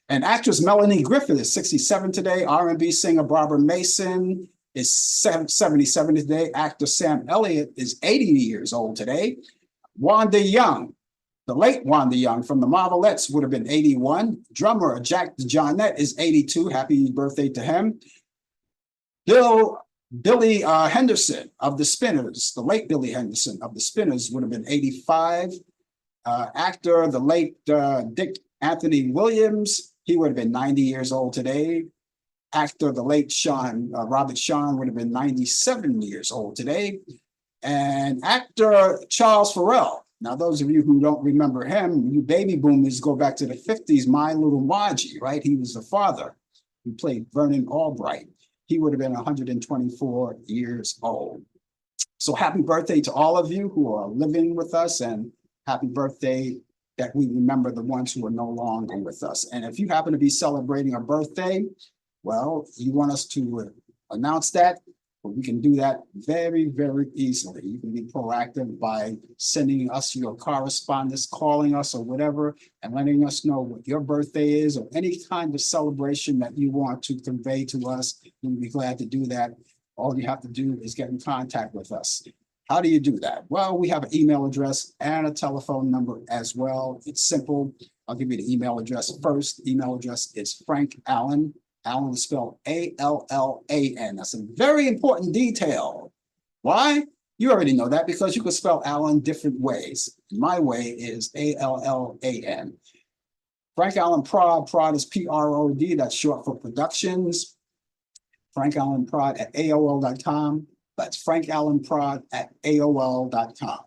And actress Melanie Griffith is 67 today. R&B singer Barbara Mason is 77 today. Actor Sam Elliott is 80 years old today. Wanda Young, the late Wanda Young from the Marvelettes, would have been 81. Drummer Jack DeJohnette is 82. Happy birthday to him. Billy Henderson of the Spinners, the late Billy Henderson of the Spinners, would have been 85. Actor, the late Dick Anthony Williams, he would have been 90 years old today. Actor, the late Robert Shawn, would have been 97 years old today. And actor Charles Farrell. Now, those of you who don't remember him, you baby boomers go back to the 50s, My Little Margie, right? He was the father who played Vernon Albright. He would have been 124 years old. So happy birthday to all of you who are living with us, and happy birthday that we remember the ones who are no longer with us. And if you happen to be celebrating a birthday, well, you want us to announce that, but we can do that very, very easily. You can be proactive by sending us your correspondence, calling us or whatever, and letting us know what your birthday is or any kind of celebration that you want to convey to us. We'd be glad to do that. All you have to do is get in contact with us. How do you do that? Well, we have an email address and a telephone number as well. It's simple. I'll give you the email address first. Email address is Frank Allan. Allan is spelled Allan. That's a very important detail. Why? You already know that because you can spell Allan different ways. My way is Allan. Frank Allan Prod. Prod is PROD. That's short for Productions. Frank Allan Prod at AOL.com. That's Frank Allan Prod at AOL.com.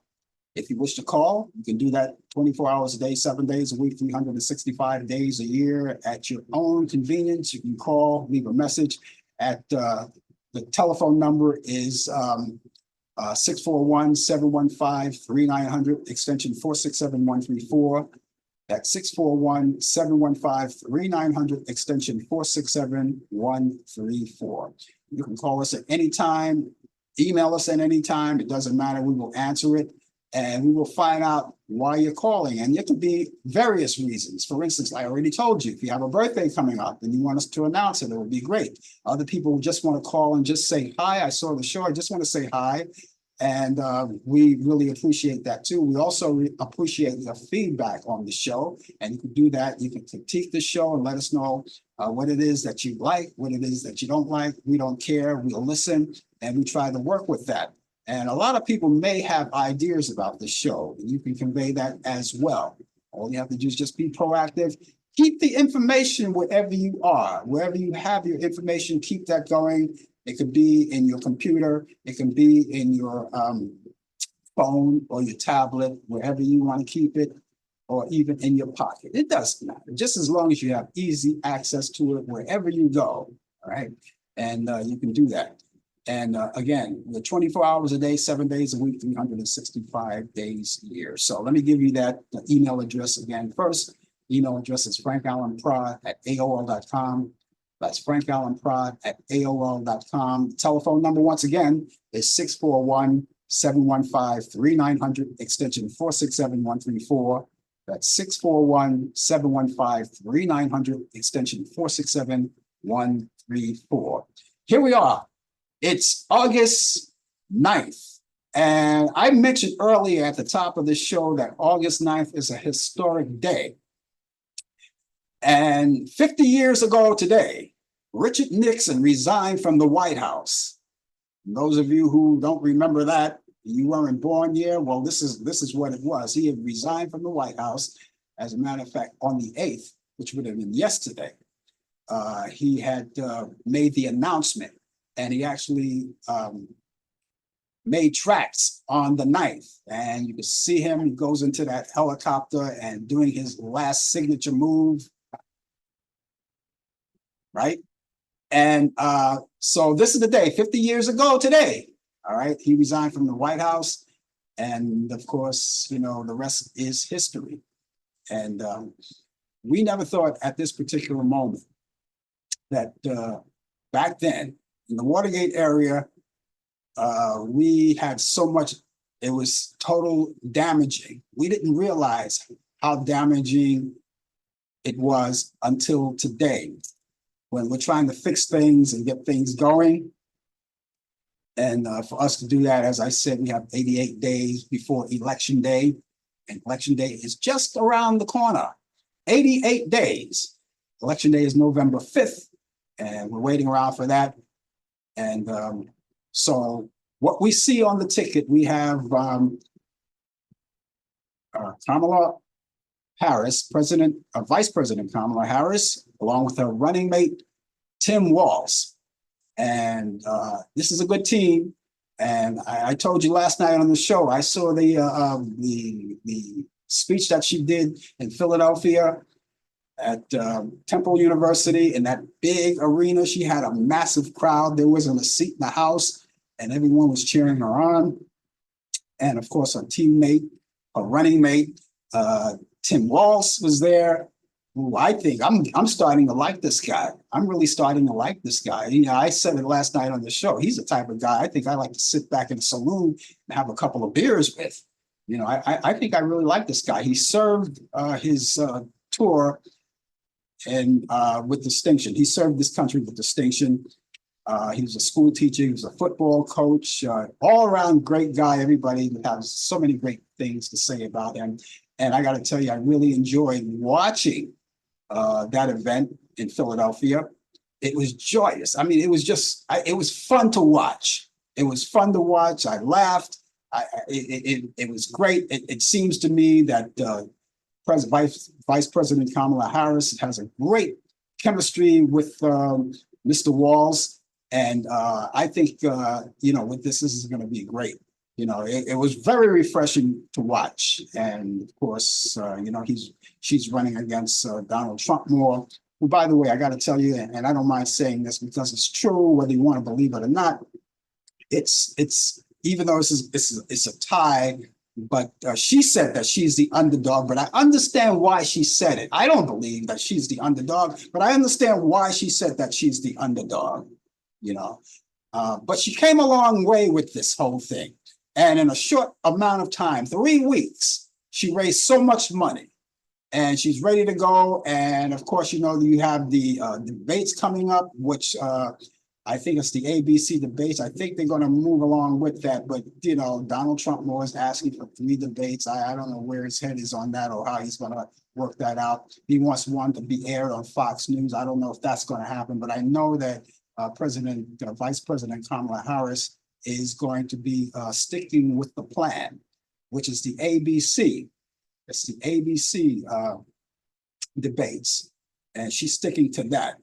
If you wish to call, you can do that 24 hours a day, 7 days a week, 365 days a year at your own convenience. You can call, leave a message at the telephone number is 641-715-3900, extension 467134. That's 641-715-3900, extension 467134. You can call us at any time, email us at any time. It doesn't matter. We will answer it. And we will find out why you're calling. And it could be various reasons. For instance, I already told you, if you have a birthday coming up and you want us to announce it, it would be great. Other people just want to call and just say, hi, I saw the show. I just want to say hi. And we really appreciate that too. We also appreciate your feedback on the show. And you can do that. You can critique the show and let us know what it is that you like, what it is that you don't like. We don't care. We'll listen and we try to work with that. And a lot of people may have ideas about the show. And you can convey that as well. All you have to do is just be proactive. Keep the information wherever you are. Wherever you have your information, keep that going. It could be in your computer. It can be in your phone or your tablet, wherever you want to keep it, or even in your pocket. It doesn't matter. Just as long as you have easy access to it wherever you go. All right. And you can do that. And again, we're 24 hours a day, 7 days a week, 365 days a year. So let me give you that email address again. First, email address is frankallanprod at AOL.com. That's frankallanprod at AOL.com. Telephone number, once again, is 641-715-3900, extension 467134. That's 641-715-3900, extension 467134. Here we are. It's August 9th. And I mentioned earlier at the top of the show that August 9th is a historic day. And 50 years ago today, Richard Nixon resigned from the White House. And those of you who don't remember that, you weren't born yet, well, this is what it was. He had resigned from the White House. As a matter of fact, on the 8th, which would have been yesterday, he had made the announcement. And he actually made tracks on the 9th. And you can see him, he goes into that helicopter and doing his last signature move, right? And so this is the day, 50 years ago today, all right? He resigned from the White House. And of course, you know, the rest is history. And we never thought at this particular moment that back then, in the Watergate area, we had so much, it was total damaging. We didn't realize how damaging it was until today, when we're trying to fix things and get things going. And for us to do that, as I said, we have 88 days before Election Day, and Election Day is just around the corner. 88 days. Election Day is November 5th, and we're waiting around for that. And so what we see on the ticket, we have Kamala Harris, Vice President Kamala Harris, along with her running mate, Tim Walz. And this is a good team. And I told you last night on the show, I saw the speech that she did in Philadelphia at Temple University in that big arena. She had a massive crowd. There wasn't a seat in the house, and everyone was cheering her on. And of course, her teammate, her running mate, Tim Walz was there, who I think I'm starting to like this guy. I'm really starting to like this guy. You know, I said it last night on the show. He's the type of guy I think I like to sit back in a saloon and have a couple of beers with. You know, I think I really like this guy. He served his tour and with distinction. He served this country with distinction. He was a school teacher. He was a football coach. All around great guy. Everybody has so many great things to say about him. And I got to tell you, I really enjoyed watching that event in Philadelphia. It was joyous. I mean, it was just, it was fun to watch. It was fun to watch. I laughed. It was great. It seems to me that Vice President Kamala Harris has a great chemistry with Mr. Walz. And I think, with this is going to be great. It was very refreshing to watch. And of course, she's running against Donald Trump more, who, by the way, I got to tell you, and I don't mind saying this because it's true, whether you want to believe it or not, it's even though it's a tie, but she said that she's the underdog, but I understand why she said it. I don't believe that she's the underdog, but I understand why she said that she's the underdog. But she came a long way with this whole thing. And in a short amount of time, 3 weeks, she raised so much money and she's ready to go. And of course, you have the debates coming up, which I think it's the ABC debates. I think they're going to move along with that. But, Donald Trump was asking for 3 debates. I don't know where his head is on that or how he's going to work that out. He wants one to be aired on Fox News. I don't know if that's going to happen, but I know that Vice President Kamala Harris is going to be sticking with the plan, which is the ABC. It's the ABC debates, and she's sticking to that.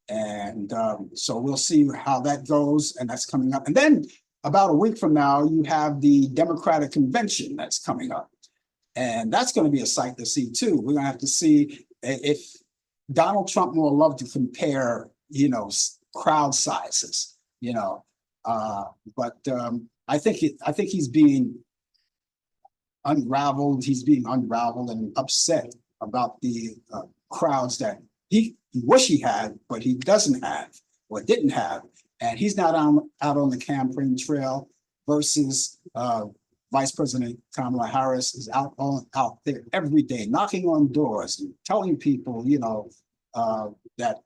And so we'll see how that goes, and that's coming up. And then about a week from now, you have the Democratic Convention that's coming up, and that's going to be a sight to see too. We're going to have to see if Donald Trump will love to compare, crowd sizes, but I think he's being unraveled. He's being unraveled and upset about the crowds that he wish he had, but he doesn't have or didn't have, and he's not out on the campaign trail versus Vice President Kamala Harris is out there every day, knocking on doors and telling people, that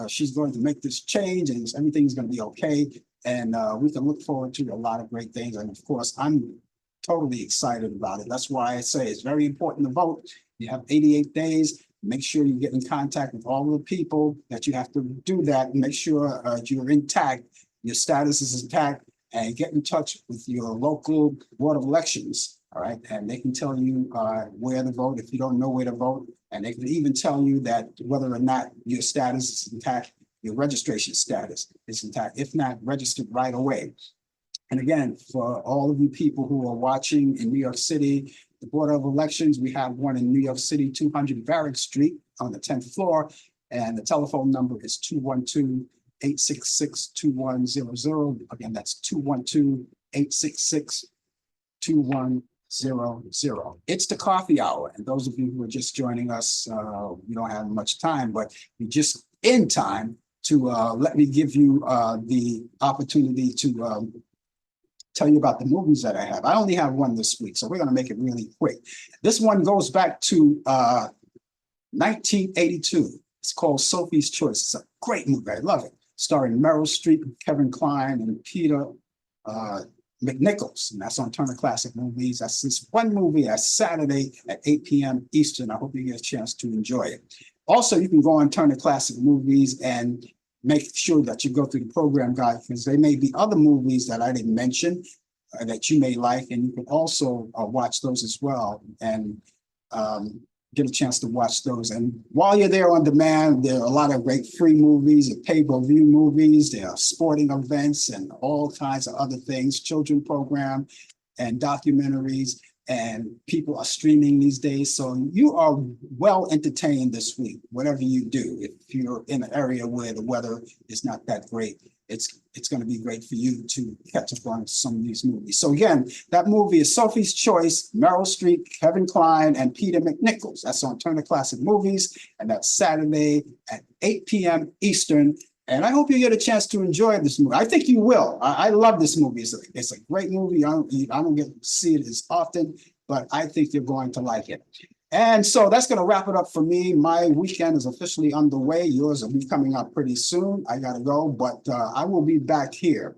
she's going to make this change and everything's going to be okay. And we can look forward to a lot of great things. And of course, I'm totally excited about it. That's why I say it's very important to vote. You have 88 days. Make sure you get in contact with all the people that you have to do that. And make sure you're intact, your status is intact, and get in touch with your local board of elections. All right. And they can tell you where to vote if you don't know where to vote. And they can even tell you that whether or not your status is intact, your registration status is intact. If not, registered right away. And again, for all of you people who are watching in New York City, the Board of Elections, we have one in New York City, 200 Varick Street on the 10th floor. And the telephone number is 212-866-2100. Again, that's 212-866-2100. It's the coffee hour. And those of you who are just joining us, we don't have much time, but you're just in time to let me give you the opportunity to tell you about the movies that I have. I only have one this week, so we're going to make it really quick. This one goes back to 1982. It's called Sophie's Choice. It's a great movie. I love it. Starring Meryl Streep, Kevin Kline, and Peter McNichols. And that's on Turner Classic Movies. That's this one movie that's Saturday at 8 p.m. Eastern. I hope you get a chance to enjoy it. Also, you can go on Turner Classic Movies and make sure that you go through the program guide, because there may be other movies that I didn't mention that you may like, and you can also watch those as well and get a chance to watch those. And while you're there on demand, there are a lot of great free movies and pay-per-view movies. There are sporting events and all kinds of other things, children program and documentaries, and people are streaming these days. So you are well entertained this week, whatever you do. If you're in an area where the weather is not that great, it's going to be great for you to catch up on some of these movies. So again, that movie is Sophie's Choice, Meryl Streep, Kevin Kline, and Peter McNichols. That's on Turner Classic Movies, and that's Saturday at 8 p.m. Eastern. And I hope you get a chance to enjoy this movie. I think you will. I love this movie. It's a great movie. I don't get to see it as often, but I think you're going to like it. And so that's going to wrap it up for me. My weekend is officially underway. Yours will be coming up pretty soon. I got to go, but I will be back here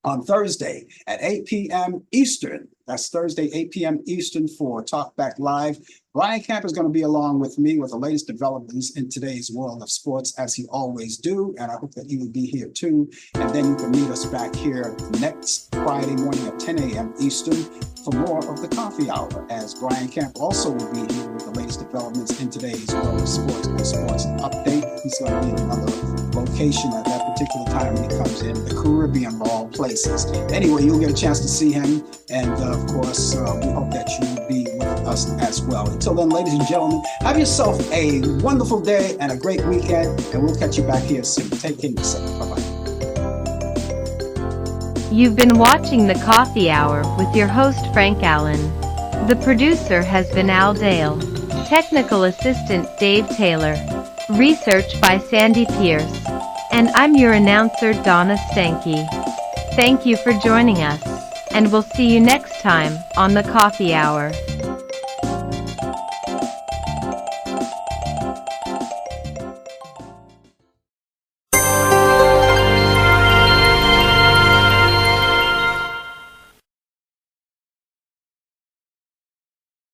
on Thursday at 8 p.m. Eastern. That's Thursday, 8 p.m. Eastern for Talk Back Live. Brian Camp is going to be along with me with the latest developments in today's world of sports, as he always do. And I hope that he will be here too. And then you can meet us back here next Friday morning at 10 a.m. Eastern for more of the Coffee Hour, as Brian Camp also will be here with the latest developments in today's world of sports and sports update. He's going to be in another location at that particular time when he comes in, the Caribbean of all places. Anyway, you'll get a chance to see him. And of course, we hope that you'll be with us as well. Until then, ladies and gentlemen, have yourself a wonderful day and a great weekend. And we'll catch you back here soon. Take care of yourself. Bye-bye. You've been watching the Coffee Hour with your host Frank Allan. The producer has been Al Dale. Technical assistant Dave Taylor. Research by Sandy Pierce. And I'm your announcer Donna Stanky. Thank you for joining us, and we'll see you next time on the Coffee Hour.